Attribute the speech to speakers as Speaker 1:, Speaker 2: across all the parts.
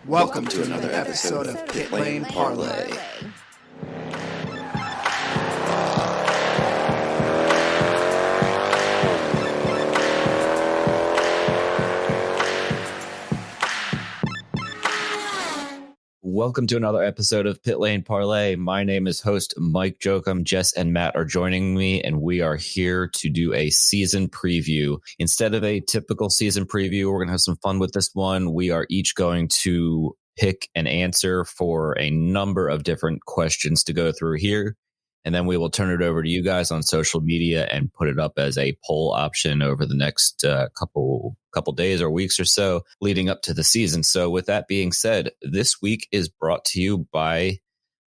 Speaker 1: Welcome to another episode of Pit Lane Parlay.
Speaker 2: Welcome to another episode of Pit Lane Parlay. My name is host Mike Jokum. Jess and Matt are joining me, and we are here to do a season preview. Instead of a typical season preview, we're going to have some fun with this one. We are each going to pick an answer for a number of different questions to go through here, and then we will turn it over to you guys on social media and put it up as a poll option over the next couple days or weeks or so leading up to the season. So with that being said, this week is brought to you by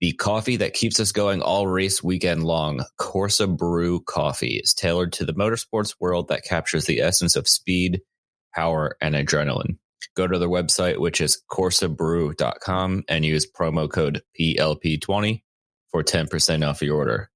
Speaker 2: the coffee that keeps us going all race weekend long. Corsa Brew Coffee is tailored to the motorsports world that captures the essence of speed, power, and adrenaline. Go to their website, which is corsabrew.com, and use promo code PLP20 for 10% off your order.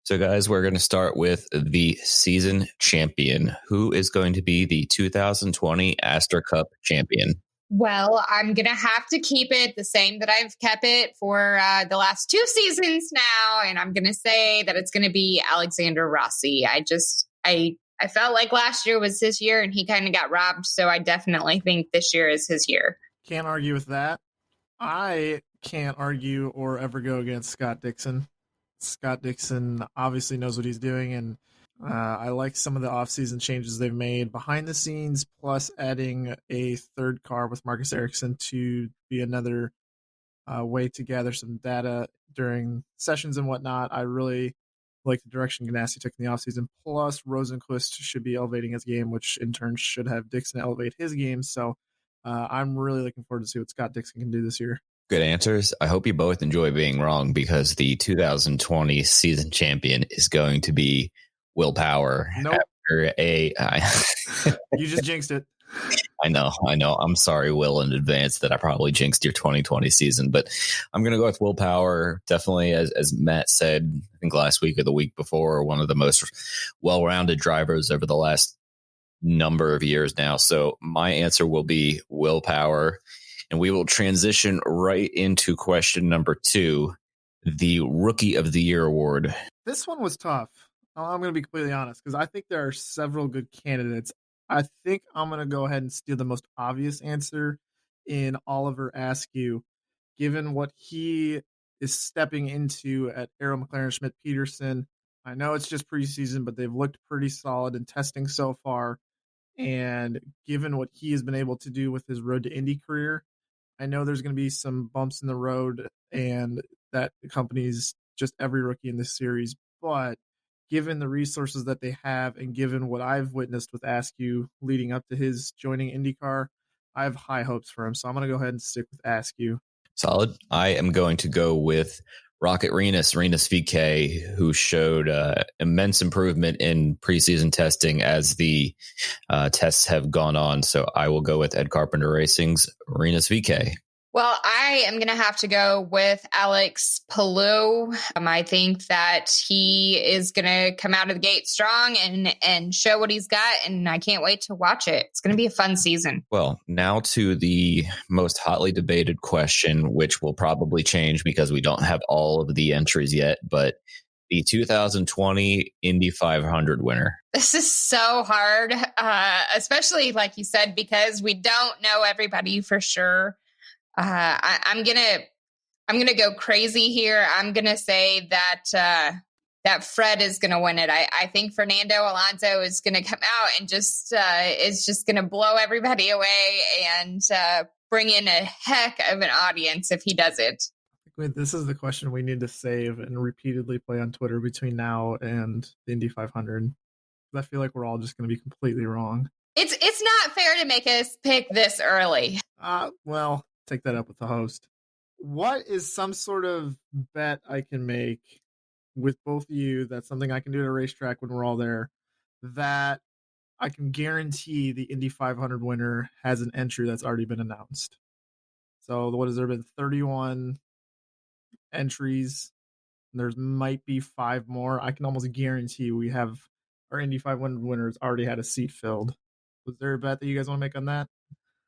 Speaker 2: So guys, we're going to start with the season champion. Who is going to be the 2020 Astor Cup champion?
Speaker 3: Well, I'm going to have to keep it the same that I've kept it for the last two seasons now. And I'm going to say that it's going to be Alexander Rossi. I felt like last year was his year and he kind of got robbed. So I definitely think this year is his year.
Speaker 4: Can't argue with that. I can't argue or ever go against Scott Dixon. Scott Dixon obviously knows what he's doing, and I like some of the offseason changes they've made behind the scenes, plus adding a third car with Marcus Ericsson to be another way to gather some data during sessions and whatnot. I really like the direction Ganassi took in the offseason. Plus, Rosenqvist should be elevating his game, which in turn should have Dixon elevate his game. So I'm really looking forward to see what Scott Dixon can do this year.
Speaker 2: Good answers. I hope you both enjoy being wrong, because the 2020 season champion is going to be Will Power.
Speaker 4: Nope.
Speaker 2: You
Speaker 4: just jinxed it.
Speaker 2: I know. I'm sorry, Will, in advance that I probably jinxed your 2020 season, but I'm going to go with Will Power. Definitely, as Matt said, I think last week or the week before, one of the most well-rounded drivers over the last number of years now. So my answer will be Will Power. And we will transition right into question number 2, the Rookie of the Year award.
Speaker 4: This one was tough. I'm going to be completely honest, because I think there are several good candidates. I think I'm going to go ahead and steal the most obvious answer in Oliver Askew, given what he is stepping into at Arrow McLaren Schmidt Peterson. I know it's just preseason, but they've looked pretty solid in testing so far. And given what he has been able to do with his Road to Indy career, I know there's going to be some bumps in the road, and that accompanies just every rookie in this series. But given the resources that they have, and given what I've witnessed with Askew leading up to his joining IndyCar, I have high hopes for him. So I'm going to go ahead and stick with Askew.
Speaker 2: Solid. I am going to go with Rocket Renus VK, who showed immense improvement in preseason testing as the tests have gone on. So I will go with Ed Carpenter Racing's Renus VK.
Speaker 3: Well, I am going to have to go with Alex Palou. I think that he is going to come out of the gate strong and show what he's got, and I can't wait to watch it. It's going to be a fun season.
Speaker 2: Well, now to the most hotly debated question, which will probably change because we don't have all of the entries yet, but the 2020 Indy 500 winner.
Speaker 3: This is so hard, especially like you said, because we don't know everybody for sure. I'm gonna go crazy here. I'm gonna say that that Fred is gonna win it. I think Fernando Alonso is gonna come out and is just gonna blow everybody away and bring in a heck of an audience if he does it.
Speaker 4: This is the question we need to save and repeatedly play on Twitter between now and the Indy 500. I feel like we're all just going to be completely wrong.
Speaker 3: It's not fair to make us pick this early.
Speaker 4: Well, take that up with the host. what is some sort of bet I can make with both of you? That's something I can do at a racetrack when we're all there, that I can guarantee the Indy 500 winner has an entry that's already been announced. So what has there been 31 entries? There's might be 5 more. I can almost guarantee we have our Indy 500 winners already had a seat filled. Was there a bet that you guys want to make on that?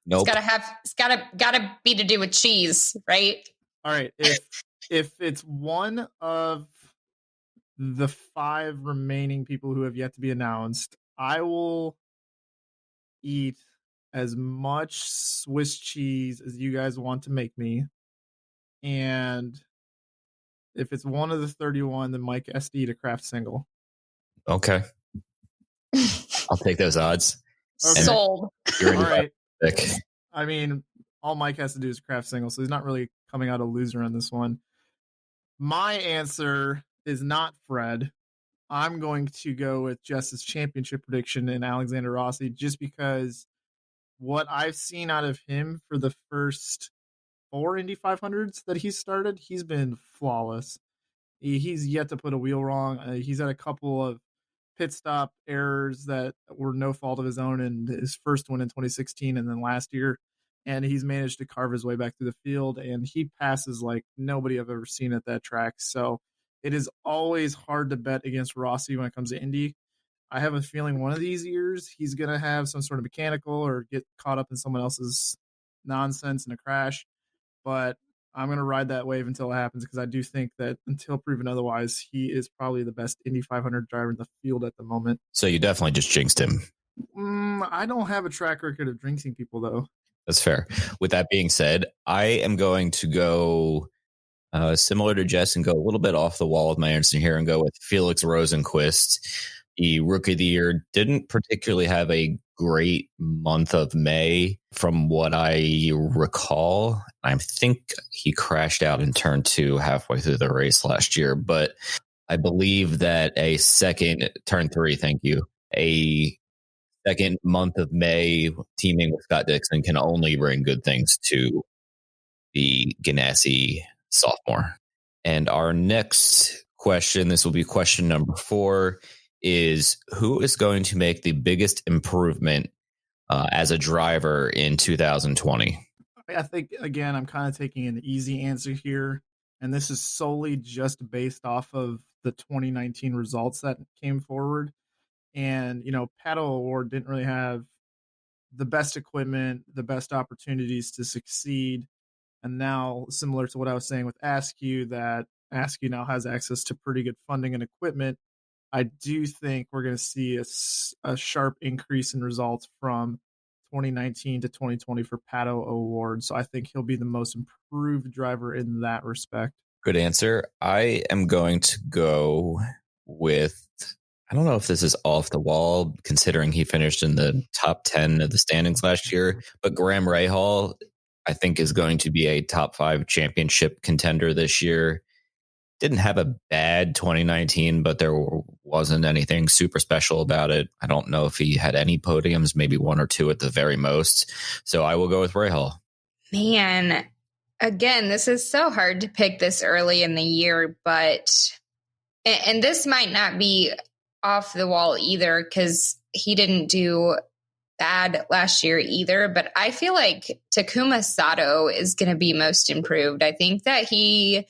Speaker 2: Nope.
Speaker 3: It's gotta be to do with cheese, right?
Speaker 4: All right. If it's one of the 5 remaining people who have yet to be announced, I will eat as much Swiss cheese as you guys want to make me. And if it's one of the 31, then Mike has to eat a craft single.
Speaker 2: Okay. I'll take those odds.
Speaker 4: Okay.
Speaker 3: Sold.
Speaker 2: You're
Speaker 4: All right.
Speaker 2: pick.
Speaker 4: I mean, all Mike has to do is craft single, so he's not really coming out a loser on this one. My answer is not Fred. I'm going to go with Jess's championship prediction in Alexander Rossi, just because what I've seen out of him for the first 4 Indy 500s that he's started, he's been flawless. He's yet to put a wheel wrong. He's had a couple of pit stop errors that were no fault of his own in his first one in 2016 and then last year. And he's managed to carve his way back through the field, and he passes like nobody I've ever seen at that track. So it is always hard to bet against Rossi when it comes to Indy. I have a feeling one of these years he's going to have some sort of mechanical or get caught up in someone else's nonsense in a crash. But I'm going to ride that wave until it happens, because I do think that until proven otherwise, he is probably the best Indy 500 driver in the field at the moment.
Speaker 2: So you definitely just jinxed him.
Speaker 4: I don't have a track record of jinxing people, though.
Speaker 2: That's fair. With that being said, I am going to go similar to Jess and go a little bit off the wall with my answer here and go with Felix Rosenqvist. The Rookie of the Year didn't particularly have a great month of May from what I recall. I think he crashed out in turn 2 halfway through the race last year, but I believe that a second month of May teaming with Scott Dixon can only bring good things to the Ganassi sophomore. And our next question, this will be question number 4, is who is going to make the biggest improvement as a driver in 2020?
Speaker 4: I think, again, I'm kind of taking an easy answer here, and this is solely just based off of the 2019 results that came forward. And, Pato O'Ward didn't really have the best equipment, the best opportunities to succeed. And now, similar to what I was saying with Askew, that Askew now has access to pretty good funding and equipment. I do think we're going to see a sharp increase in results from 2019 to 2020 for Pato O'Ward. So I think he'll be the most improved driver in that respect.
Speaker 2: Good answer. I am going to go with, I don't know if this is off the wall, considering he finished in the top 10 of the standings last year, but Graham Rahal, I think, is going to be a top 5 championship contender this year. Didn't have a bad 2019, but there wasn't anything super special about it. I don't know if he had any podiums, maybe 1 or 2 at the very most. So I will go with Rahal.
Speaker 3: Man, again, this is so hard to pick this early in the year, but, and this might not be off the wall either, because he didn't do bad last year either, but I feel like Takuma Sato is going to be most improved. I think that he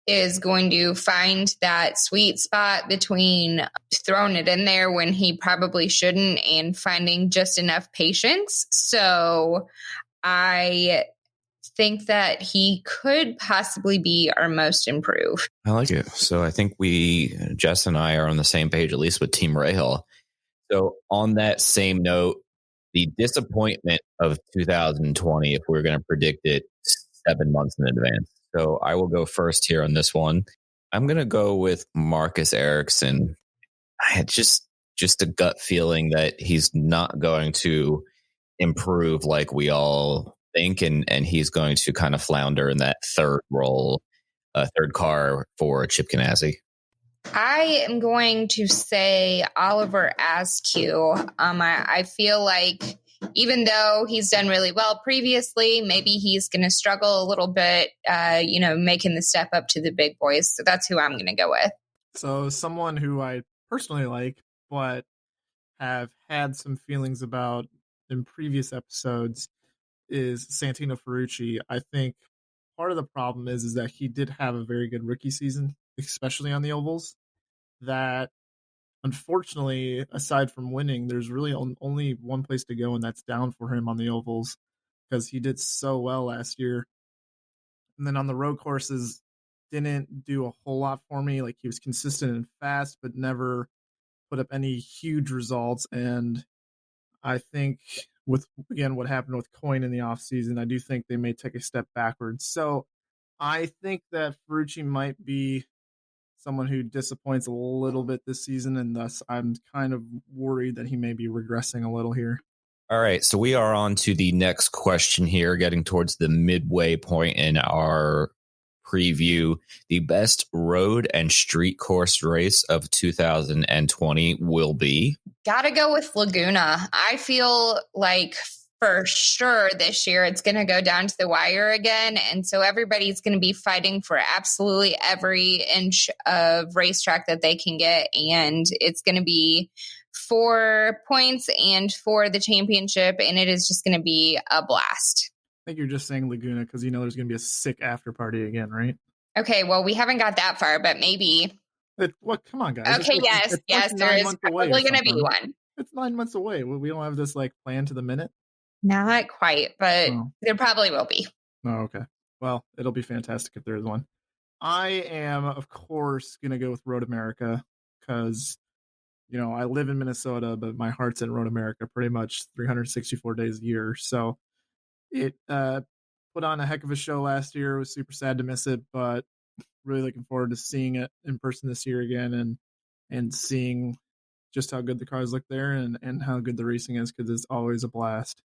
Speaker 3: is going to find that sweet spot between throwing it in there when he probably shouldn't and finding just enough patience. So I think that he could possibly be our most improved.
Speaker 2: I like it. So I think Jess and I are on the same page, at least with Team Rahal. So on that same note, the disappointment of 2020, if we're going to predict it 7 months in advance. So I will go first here on this one. I'm going to go with Marcus Ericsson. I had just a gut feeling that he's not going to improve like we all think, and he's going to kind of flounder in that third car for Chip Ganassi.
Speaker 3: I am going to say Oliver Askew. I feel like even though he's done really well previously, maybe he's going to struggle a little bit, making the step up to the big boys. So that's who I'm going to go with.
Speaker 4: So someone who I personally like, but have had some feelings about in previous episodes is Santino Ferrucci. I think part of the problem is that he did have a very good rookie season, especially on the ovals, that unfortunately, aside from winning, there's really only one place to go, and that's down for him on the ovals because he did so well last year. And then on the road courses, didn't do a whole lot for me. Like, he was consistent and fast, but never put up any huge results. And I think with, again, what happened with Coyne in the offseason, I do think they may take a step backwards. So I think that Ferrucci might be someone who disappoints a little bit this season, and thus I'm kind of worried that he may be regressing a little here.
Speaker 2: All right, so we are on to the next question here, getting towards the midway point in our preview. The best road and street course race of 2020 will be?
Speaker 3: Gotta go with Laguna. I feel like for sure this year it's going to go down to the wire again. And so everybody's going to be fighting for absolutely every inch of racetrack that they can get. And it's going to be for points and for the championship. And it is just going to be a blast.
Speaker 4: I think you're just saying Laguna because there's going to be a sick after party again, right?
Speaker 3: Okay, well, we haven't got that far, but maybe.
Speaker 4: Come on, guys.
Speaker 3: Okay, yes, there is probably going to be one.
Speaker 4: It's 9 months away. We don't have this planned to the minute.
Speaker 3: Not quite, but there probably will be.
Speaker 4: Oh, okay. Well, it'll be fantastic if there is one. I am, of course, going to go with Road America because, I live in Minnesota, but my heart's in Road America pretty much 364 days a year. So it put on a heck of a show last year. It was super sad to miss it, but really looking forward to seeing it in person this year again and seeing just how good the cars look there and how good the racing is because it's always a blast.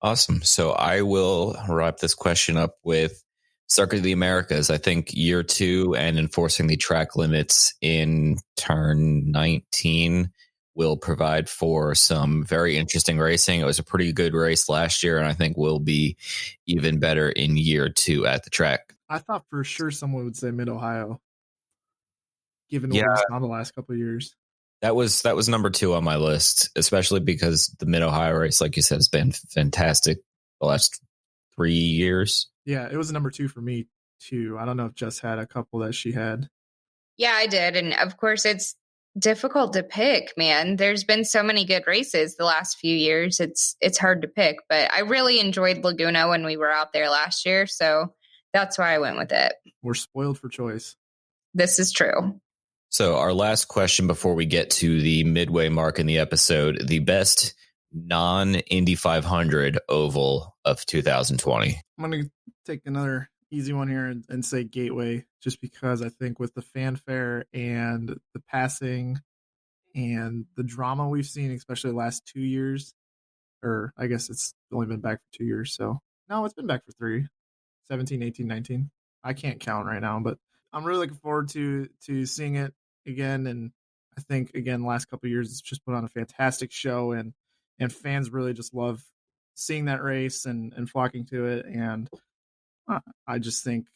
Speaker 2: Awesome. So I will wrap this question up with Circuit of the Americas. I think year 2 and enforcing the track limits in turn 19 will provide for some very interesting racing. It was a pretty good race last year, and I think will be even better in year 2 at the track.
Speaker 4: I thought for sure someone would say Mid-Ohio, given what we've done the last couple of years.
Speaker 2: That was number 2 on my list, especially because the Mid-Ohio race, like you said, has been fantastic the last 3 years.
Speaker 4: Yeah, it was a number 2 for me, too. I don't know if Jess had a couple that she had.
Speaker 3: Yeah, I did. And of course, it's difficult to pick, man. There's been so many good races the last few years. It's hard to pick, but I really enjoyed Laguna when we were out there last year. So that's why I went with it.
Speaker 4: We're spoiled for choice.
Speaker 3: This is true.
Speaker 2: So our last question before we get to the midway mark in the episode, the best non-Indy 500 oval of 2020.
Speaker 4: I'm going to take another easy one here and say Gateway, just because I think with the fanfare and the passing and the drama we've seen, especially the last 2 years, or I guess it's only been back for 2 years. So no, it's been back for 3, 17, 18, 19. I can't count right now, but I'm really looking forward to seeing it again. And I think, again, the last couple of years, it's just put on a fantastic show and fans really just love seeing that race and flocking to it. And I just think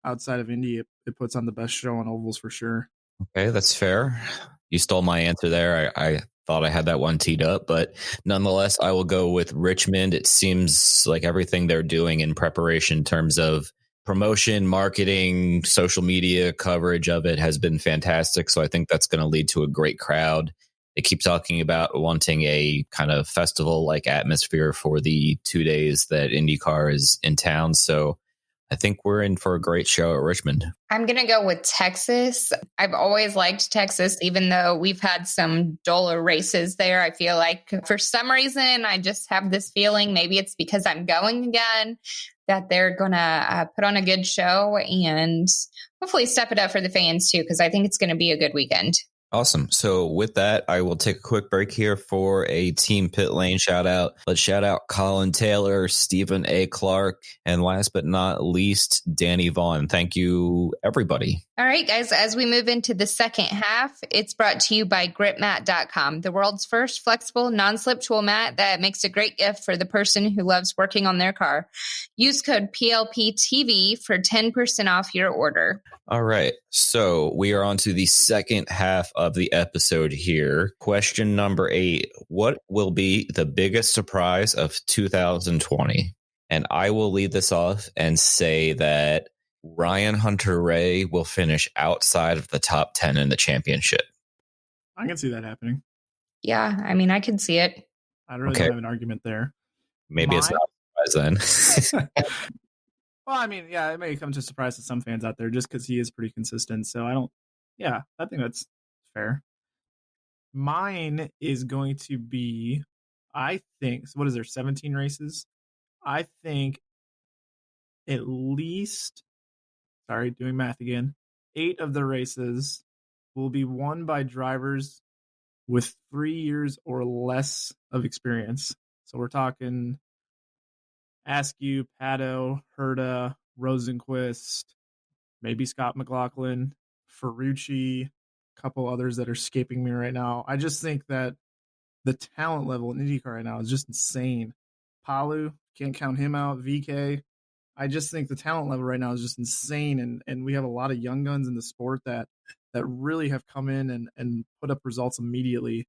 Speaker 4: outside of Indy, it puts on the best show on ovals for sure.
Speaker 2: Okay, that's fair. You stole my answer there. I thought I had that one teed up, but nonetheless, I will go with Richmond. It seems like everything they're doing in preparation in terms of promotion, marketing, social media coverage of it has been fantastic. So I think that's going to lead to a great crowd. They keep talking about wanting a kind of festival-like atmosphere for the 2 days that IndyCar is in town. So I think we're in for a great show at Richmond.
Speaker 3: I'm going to go with Texas. I've always liked Texas, even though we've had some duller races there. I feel like for some reason, I just have this feeling, maybe it's because I'm going again, that they're going to put on a good show and hopefully step it up for the fans too, because I think it's going to be a good weekend.
Speaker 2: Awesome. So with that, I will take a quick break here for a team pit lane shout out. Let's shout out Colin Taylor, Stephen A. Clark, and last but not least, Danny Vaughn. Thank you, everybody.
Speaker 3: All right, guys, as we move into the second half, it's brought to you by gripmat.com, the world's first flexible non-slip tool mat that makes a great gift for the person who loves working on their car. Use code PLPTV for 10% off your order.
Speaker 2: All right. So we are on to the second half of the episode here. Question number 8. What will be the biggest surprise of 2020? And I will lead this off and say that Ryan Hunter-Reay will finish outside of the top 10 in the championship.
Speaker 4: I can see that happening.
Speaker 3: Yeah, I mean, I can see it.
Speaker 4: I really don't have an argument there.
Speaker 2: Maybe it's not a surprise then.
Speaker 4: Well, I mean, yeah, it may come to surprise to some fans out there just because he is pretty consistent. So I think that's fair. Mine is going to be, I think, so what is there, 17 races? I think at least, doing math again, 8 of the races will be won by drivers with 3 years or less of experience. So we're talking Askew, Pato, Herta, Rosenquist, maybe Scott McLaughlin, Ferrucci, a couple others that are escaping me right now. I just think that the talent level in IndyCar right now is just insane. Palu, can't count him out. VK, I just think the talent level right now is just insane, and we have a lot of young guns in the sport that really have come in and put up results immediately.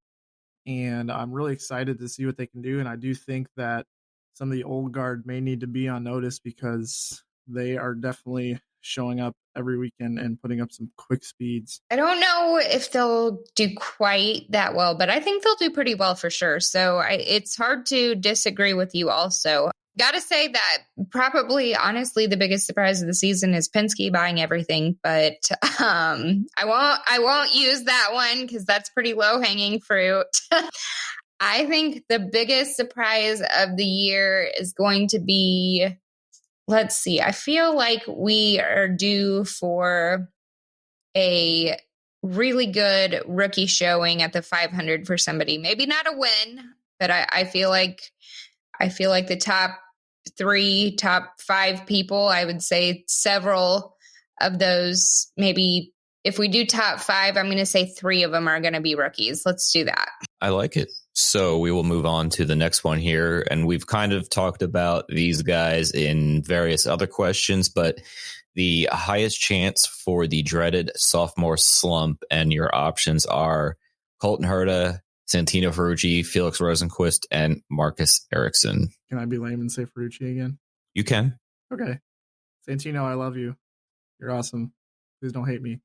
Speaker 4: And I'm really excited to see what they can do. And I do think that some of the old guard may need to be on notice because they are definitely showing up every weekend and putting up some quick speeds.
Speaker 3: I don't know if they'll do quite that well, but I think they'll do pretty well for sure. So it's hard to disagree with you also. Got to say that probably, honestly, the biggest surprise of the season is Penske buying everything. But I won't use that one because that's pretty low hanging fruit. I think the biggest surprise of the year is going to be, let's see, I feel like we are due for a really good rookie showing at the 500 for somebody. Maybe not a win, but I feel like the top 3, top 5 people, I would say several of those, maybe if we do top 5, I'm going to say 3 of them are going to be rookies. Let's do that.
Speaker 2: I like it. So we will move on to the next one here. And we've kind of talked about these guys in various other questions, but the highest chance for the dreaded sophomore slump, and your options are Colton Herta, Santino Ferrucci, Felix Rosenquist, and Marcus Ericsson.
Speaker 4: Can I be lame and say Ferrucci again?
Speaker 2: You can.
Speaker 4: Okay. Santino, I love you. You're awesome. Please don't hate me.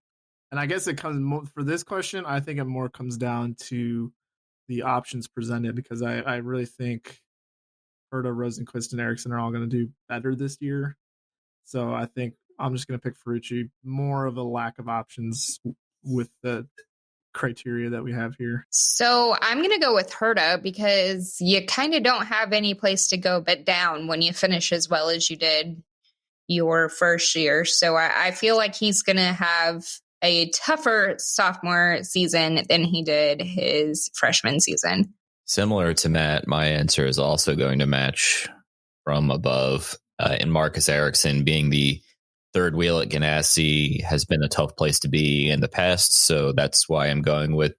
Speaker 4: And I guess it comes more, for this question, I think it more comes down to the options presented, because I really think Herta, Rosenquist, and Ericsson are all going to do better this year. So I think I'm just going to pick Ferrucci. More of a lack of options with the criteria that we have here.
Speaker 3: So I'm going to go with Herta because you kind of don't have any place to go but down when you finish as well as you did your first year. So I feel like he's going to have a tougher sophomore season than he did his freshman season.
Speaker 2: Similar to Matt, my answer is also going to match from above. And Marcus Ericsson, being the third wheel at Ganassi, has been a tough place to be in the past. So that's why I'm going with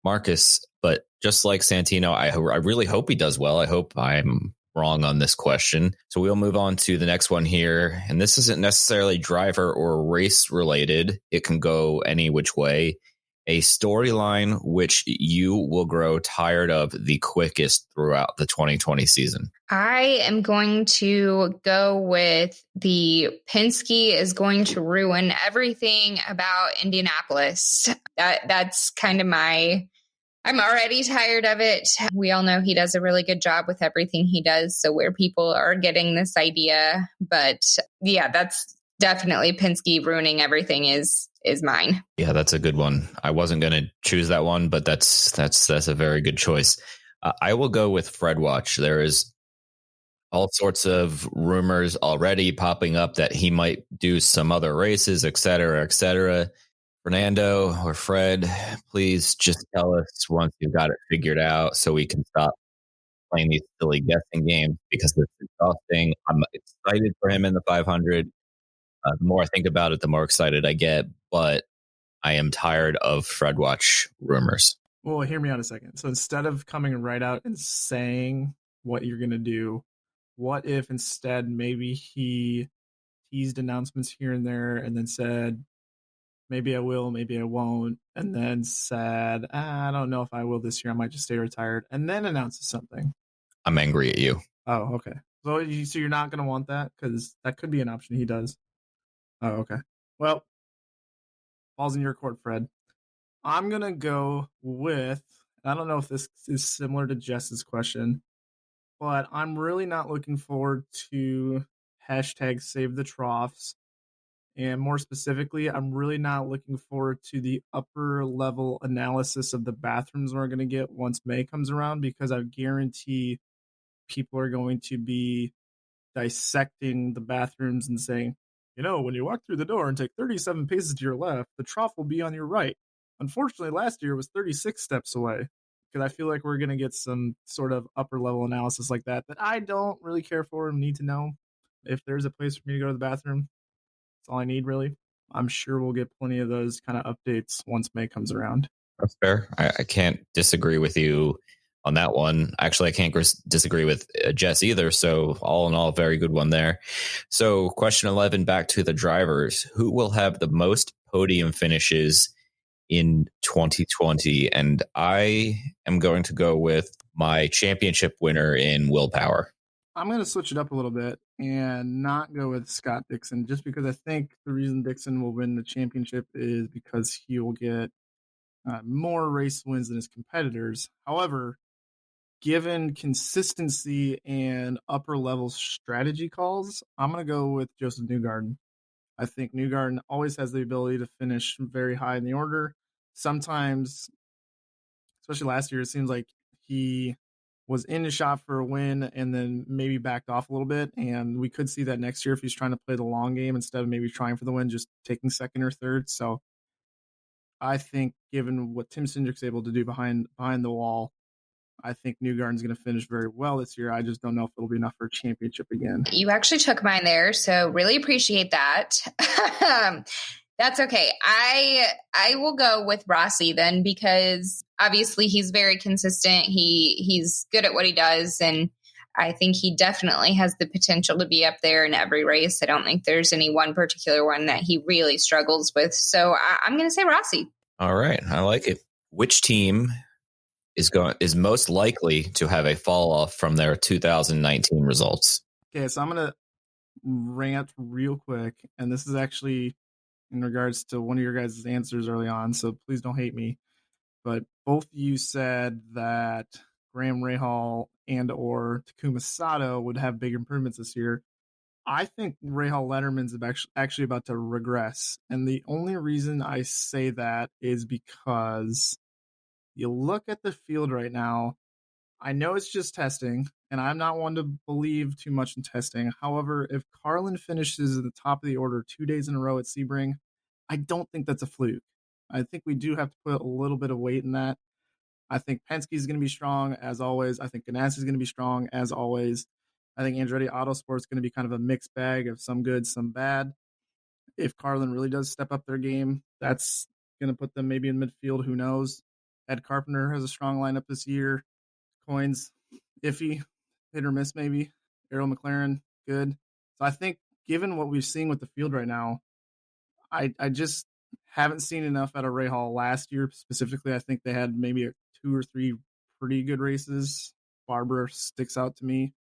Speaker 2: Marcus. But just like Santino, I really hope he does well. I hope I'm wrong on this question. So we'll move on to the next one here. And this isn't necessarily driver or race related. It can go any which way. A storyline which you will grow tired of the quickest throughout the 2020 season.
Speaker 3: I am going to go with the Penske is going to ruin everything about Indianapolis. That's kind of I'm already tired of it. We all know he does a really good job with everything he does. So where people are getting this idea, but yeah, that's definitely Penske ruining everything is mine.
Speaker 2: Yeah, that's a good one. I wasn't going to choose that one, but that's a very good choice. I will go with Fred Watch. There is all sorts of rumors already popping up that he might do some other races, et cetera, et cetera. Fernando or Fred, please just tell us once you've got it figured out so we can stop playing these silly guessing games because it's exhausting. I'm excited for him in the 500. The more I think about it, the more excited I get, but I am tired of Fred Watch rumors.
Speaker 4: Well, hear me out a second. So instead of coming right out and saying what you're going to do, what if instead maybe he teased announcements here and there and then said, maybe I will, maybe I won't, and then said, I don't know if I will this year. I might just stay retired, and then announces something.
Speaker 2: I'm angry at you.
Speaker 4: Oh, okay. So you're not going to want that because that could be an option he does. Oh, okay. Well, ball's in your court, Fred. I'm going to go with, I don't know if this is similar to Jess's question, but I'm really not looking forward to hashtag save the troughs. And more specifically, I'm really not looking forward to the upper level analysis of the bathrooms we're going to get once May comes around, because I guarantee people are going to be dissecting the bathrooms and saying, when you walk through the door and take 37 paces to your left, the trough will be on your right. Unfortunately, last year was 36 steps away, because I feel like we're going to get some sort of upper level analysis like that I don't really care for and need to know. If there's a place for me to go to the bathroom, that's all I need, really. I'm sure we'll get plenty of those kind of updates once May comes around.
Speaker 2: That's fair. I can't disagree with you on that one. Actually, I can't disagree with Jess either. So all in all, very good one there. So question 11, back to the drivers. Who will have the most podium finishes in 2020? And I am going to go with my championship winner in Willpower.
Speaker 4: I'm going to switch it up a little bit and not go with Scott Dixon, just because I think the reason Dixon will win the championship is because he will get more race wins than his competitors. However, given consistency and upper level strategy calls, I'm going to go with Joseph Newgarden. I think Newgarden always has the ability to finish very high in the order. Sometimes, especially last year, it seems like he was in the shot for a win and then maybe backed off a little bit. And we could see that next year if he's trying to play the long game instead of maybe trying for the win, just taking second or third. So I think given what Tim Cindric's able to do behind the wall, I think Newgarden's going to finish very well this year. I just don't know if it'll be enough for a championship again.
Speaker 3: You actually took mine there, so really appreciate that. That's okay. I will go with Rossi then, because obviously he's very consistent. He's good at what he does, and I think he definitely has the potential to be up there in every race. I don't think there's any one particular one that he really struggles with. So I'm going to say Rossi.
Speaker 2: All right. I like it. Which team is most likely to have a fall off from their 2019 results?
Speaker 4: Okay, so I'm going to rant real quick, and this is actually in regards to one of your guys' answers early on, so please don't hate me. But both of you said that Graham Rahal and or Takuma Sato would have big improvements this year. I think Rahal Letterman's actually about to regress. And the only reason I say that is because you look at the field right now. I know it's just testing, and I'm not one to believe too much in testing. However, if Carlin finishes at the top of the order 2 days in a row at Sebring, I don't think that's a fluke. I think we do have to put a little bit of weight in that. I think Penske's going to be strong, as always. I think Ganassi's going to be strong, as always. I think Andretti Autosport's going to be kind of a mixed bag of some good, some bad. If Carlin really does step up their game, that's going to put them maybe in midfield. Who knows? Ed Carpenter has a strong lineup this year. Coins, iffy, hit or miss maybe. Errol McLaren, good. So I think given what we've seen with the field right now, I just haven't seen enough out of Rahal last year specifically. I think they had maybe 2 or 3 pretty good races. Barbara sticks out to me.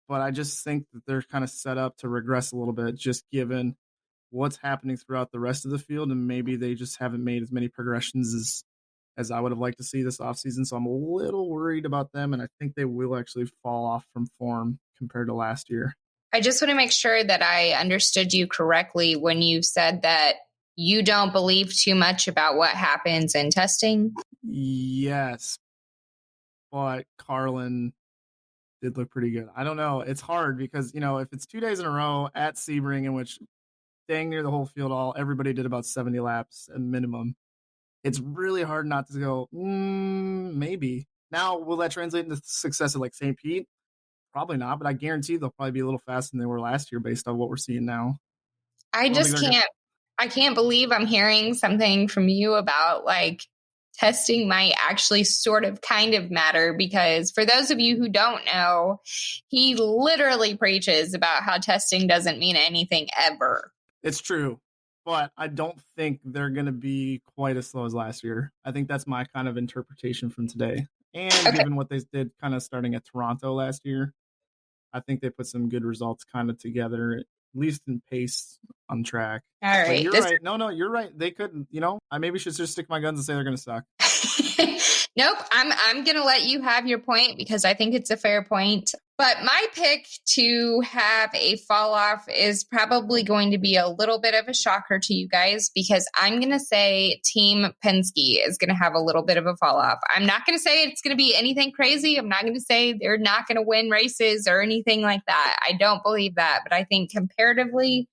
Speaker 4: But I just think that they're kind of set up to regress a little bit, just given what's happening throughout the rest of the field. And maybe they just haven't made as many progressions as I would have liked to see this offseason. So I'm a little worried about them, and I think they will actually fall off from form compared to last year.
Speaker 3: I just want to make sure that I understood you correctly when you said that you don't believe too much about what happens in testing.
Speaker 4: Yes, but Carlin did look pretty good. I don't know. It's hard because, if it's 2 days in a row at Sebring in which dang near the whole field. Everybody did about 70 laps at minimum. It's really hard not to go, maybe. Now, will that translate into success at like St. Pete? Probably not, but I guarantee they'll probably be a little faster than they were last year based on what we're seeing now.
Speaker 3: I can't believe I'm hearing something from you about like testing might actually sort of kind of matter, because for those of you who don't know, he literally preaches about how testing doesn't mean anything ever.
Speaker 4: It's true, but I don't think they're going to be quite as slow as last year. I think that's my kind of interpretation from today. And given what they did kind of starting at Toronto last year, I think they put some good results kind of together, at least in pace on track.
Speaker 3: All right.
Speaker 4: But you're right. No, you're right. They could, I maybe should just stick my guns and say they're going to suck.
Speaker 3: Nope. I'm going to let you have your point because I think it's a fair point. But my pick to have a fall off is probably going to be a little bit of a shocker to you guys, because I'm going to say Team Penske is going to have a little bit of a fall off. I'm not going to say it's going to be anything crazy. I'm not going to say they're not going to win races or anything like that. I don't believe that. But I think comparatively,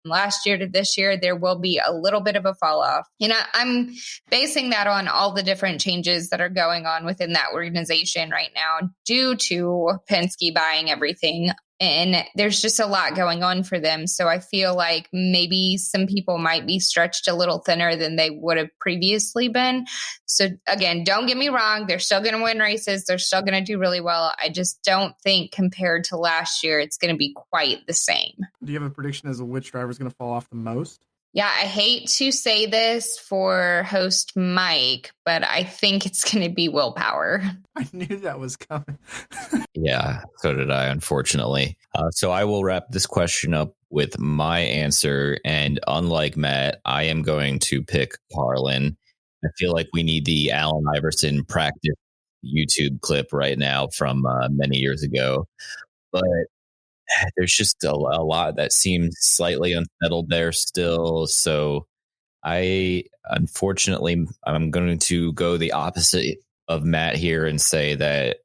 Speaker 3: last year to this year, there will be a little bit of a fall off. I'm basing that on all the different changes that are going on within that organization right now due to Penske buying everything. And there's just a lot going on for them. So I feel like maybe some people might be stretched a little thinner than they would have previously been. So again, don't get me wrong. They're still going to win races. They're still going to do really well. I just don't think compared to last year, it's going to be quite the same.
Speaker 4: Do you have a prediction as to which driver is going to fall off the most?
Speaker 3: Yeah, I hate to say this for host Mike, but I think it's going to be Willpower.
Speaker 4: I knew that was coming.
Speaker 2: Yeah, so did I, unfortunately. So I will wrap this question up with my answer. And unlike Matt, I am going to pick Carlin. I feel like we need the Allen Iverson practice YouTube clip right now from many years ago. But there's just a lot that seems slightly unsettled there still. So unfortunately, I'm going to go the opposite of Matt here and say that,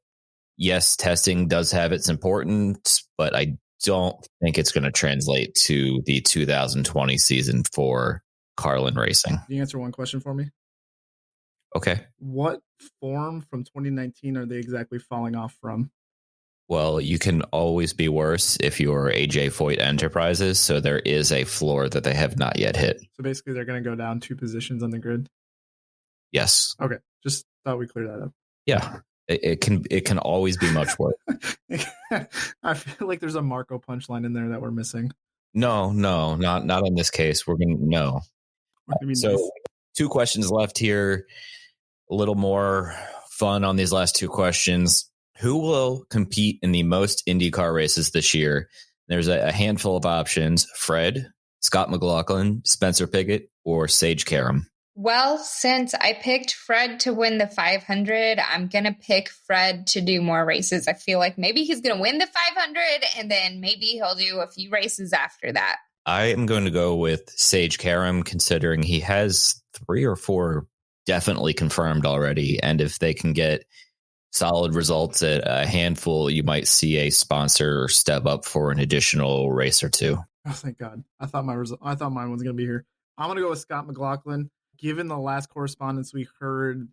Speaker 2: yes, testing does have its importance, but I don't think it's going to translate to the 2020 season for Carlin Racing.
Speaker 4: Can you answer one question for me?
Speaker 2: Okay.
Speaker 4: What form from 2019 are they exactly falling off from?
Speaker 2: Well, you can always be worse if you're AJ Foyt Enterprises, so there is a floor that they have not yet hit.
Speaker 4: So basically, they're going to go down 2 positions on the grid?
Speaker 2: Yes.
Speaker 4: Okay, just thought we cleared that up.
Speaker 2: Yeah, it can always be much worse.
Speaker 4: I feel like there's a Marco punchline in there that we're missing.
Speaker 2: No, not in this case. We're going to no. So nice. 2 questions left here. A little more fun on these last 2 questions. Who will compete in the most IndyCar races this year? There's a handful of options: Fred, Scott McLaughlin, Spencer Pigot, or Sage Karam.
Speaker 3: Well, since I picked Fred to win the 500, I'm going to pick Fred to do more races. I feel like maybe he's going to win the 500 and then maybe he'll do a few races after that.
Speaker 2: I am going to go with Sage Karam, considering he has 3 or 4 definitely confirmed already. And if they can get solid results at a handful, you might see a sponsor step up for an additional race or 2.
Speaker 4: Oh, thank God. I thought mine was going to be here. I'm going to go with Scott McLaughlin. Given the last correspondence we heard,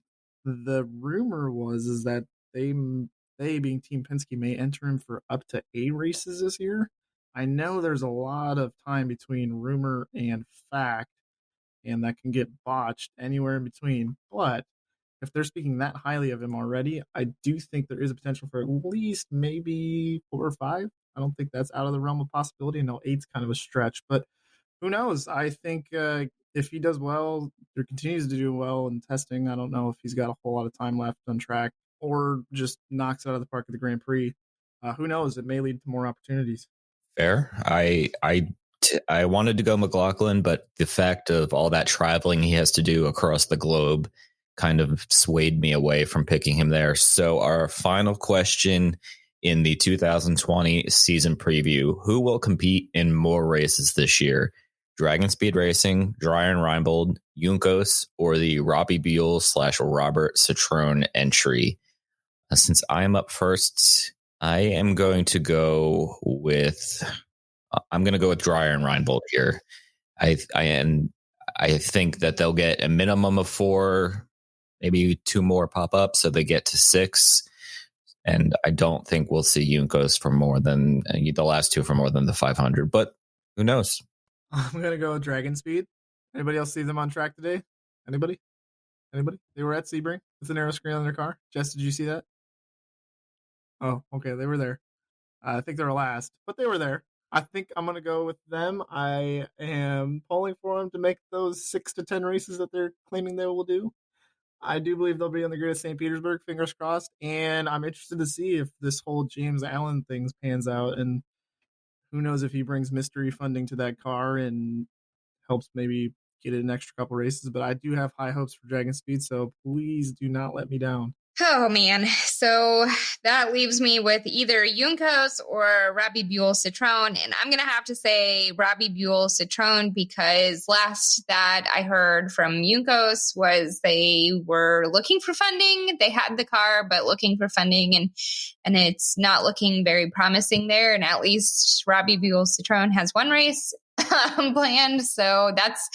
Speaker 4: the rumor is that they being Team Penske may enter him for up to 8 races this year. I know there's a lot of time between rumor and fact, and that can get botched anywhere in between. But if they're speaking that highly of him already, I do think there is a potential for at least maybe 4 or 5. I don't think that's out of the realm of possibility. I know 8's kind of a stretch, but who knows? I think if he does well, or continues to do well in testing, I don't know if he's got a whole lot of time left on track or just knocks it out of the park at the Grand Prix. Who knows? It may lead to more opportunities.
Speaker 2: Fair. I wanted to go McLaughlin, but the fact of all that traveling he has to do across the globe kind of swayed me away from picking him there. So our final question in the 2020 season preview: who will compete in more races this year? Dragon Speed Racing, Brian Reinbold, Juncos, or the Robbie Buell / Robert Citrone entry? Since I am up first, I'm going to go with Brian Reinbold here. I think that they'll get a minimum of 4, maybe 2 more pop up, so they get to 6. And I don't think we'll see Juncos for more than the last 2 for more than the 500. But who knows?
Speaker 4: I'm gonna go with Dragon Speed. Anybody else see them on track today? Anybody? They were at Sebring with an aero screen on their car. Jess, did you see that? Oh, okay, they were there. I think they're last, but they were there. I think I'm gonna go with them. I am pulling for them to make those 6 to 10 races that they're claiming they will do. I do believe they'll be on the grid at St. Petersburg, fingers crossed. And I'm interested to see if this whole James Allen thing pans out. And who knows if he brings mystery funding to that car and helps maybe get it an extra couple races. But I do have high hopes for Dragon Speed, so please do not let me down.
Speaker 3: Oh, man. So that leaves me with either Juncos or Robbie Buell Citroen. And I'm going to have to say Robbie Buell Citroen because last that I heard from Juncos was they were looking for funding. They had the car, but looking for funding. And it's not looking very promising there. And at least Robbie Buell Citroen has one race planned. So that's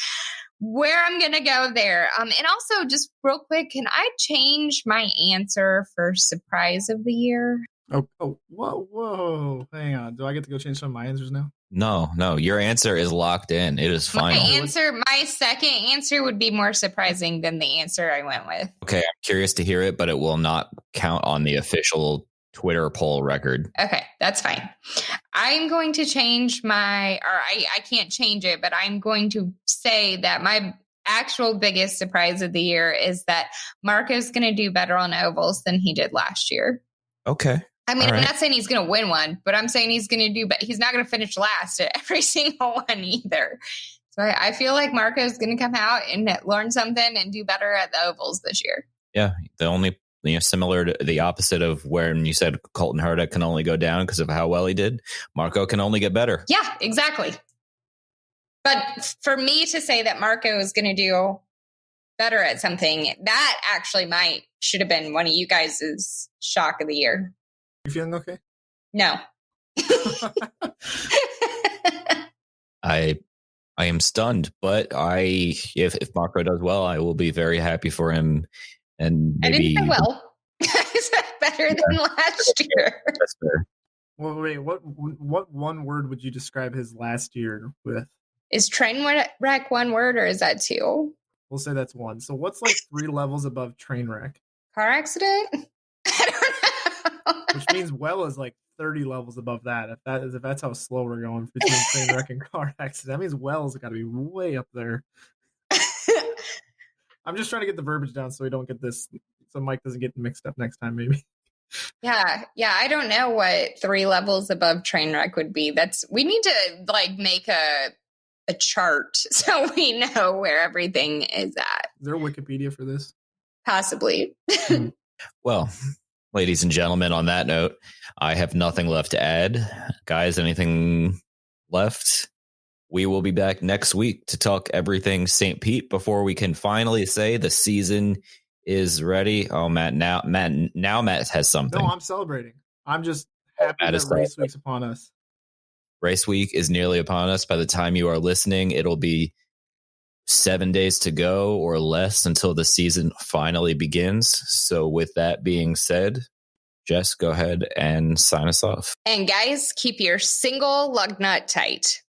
Speaker 3: where I'm going to go there. And also, just real quick, can I change my answer for surprise of the year?
Speaker 4: Oh, whoa. Hang on. Do I get to go change some of my answers now?
Speaker 2: No. Your answer is locked in. It is final.
Speaker 3: My second answer would be more surprising than the answer I went with.
Speaker 2: Okay, I'm curious to hear it, but it will not count on the official Twitter poll record.
Speaker 3: Okay, that's fine. I'm going to change I can't change it, but I'm going to say that my actual biggest surprise of the year is that Marco's going to do better on ovals than he did last year.
Speaker 2: Okay.
Speaker 3: I mean, I'm not saying he's going to win one, but I'm saying he's going to do, but he's not going to finish last at every single one either. So I feel like Marco's going to come out and learn something and do better at the ovals this year.
Speaker 2: Yeah, the only similar to the opposite of when you said Colton Herta can only go down because of how well he did. Marco can only get better.
Speaker 3: Yeah, exactly. But for me to say that Marco is going to do better at something, that actually should have been one of you guys' shock of the year.
Speaker 4: You feeling okay?
Speaker 3: No.
Speaker 2: I am stunned, but if Marco does well, I will be very happy for him. And maybe,
Speaker 3: I didn't say well. I said better than last year.
Speaker 2: That's fair.
Speaker 4: Well, wait, what one word would you describe his last year with?
Speaker 3: Is train wreck one word or is that 2?
Speaker 4: We'll say that's 1. So what's like 3 levels above train wreck?
Speaker 3: Car accident? I don't know.
Speaker 4: Which means well is like 30 levels above that. If that's how slow we're going between train wreck and car accident, that means well's got to be way up there. I'm just trying to get the verbiage down so we don't get this, so Mike doesn't get mixed up next time, maybe.
Speaker 3: Yeah. I don't know what 3 levels above train wreck would be. We need to make a chart so we know where everything is at.
Speaker 4: Is there a Wikipedia for this?
Speaker 3: Possibly.
Speaker 2: Well, ladies and gentlemen, on that note, I have nothing left to add. Guys, anything left? We will be back next week to talk everything St. Pete before we can finally say the season is ready. Oh, Matt has something.
Speaker 4: No, I'm celebrating. I'm just happy that race week's upon us.
Speaker 2: Race week is nearly upon us. By the time you are listening, it'll be 7 days to go or less until the season finally begins. So with that being said, Jess, go ahead and sign us off.
Speaker 3: And guys, keep your single lug nut tight.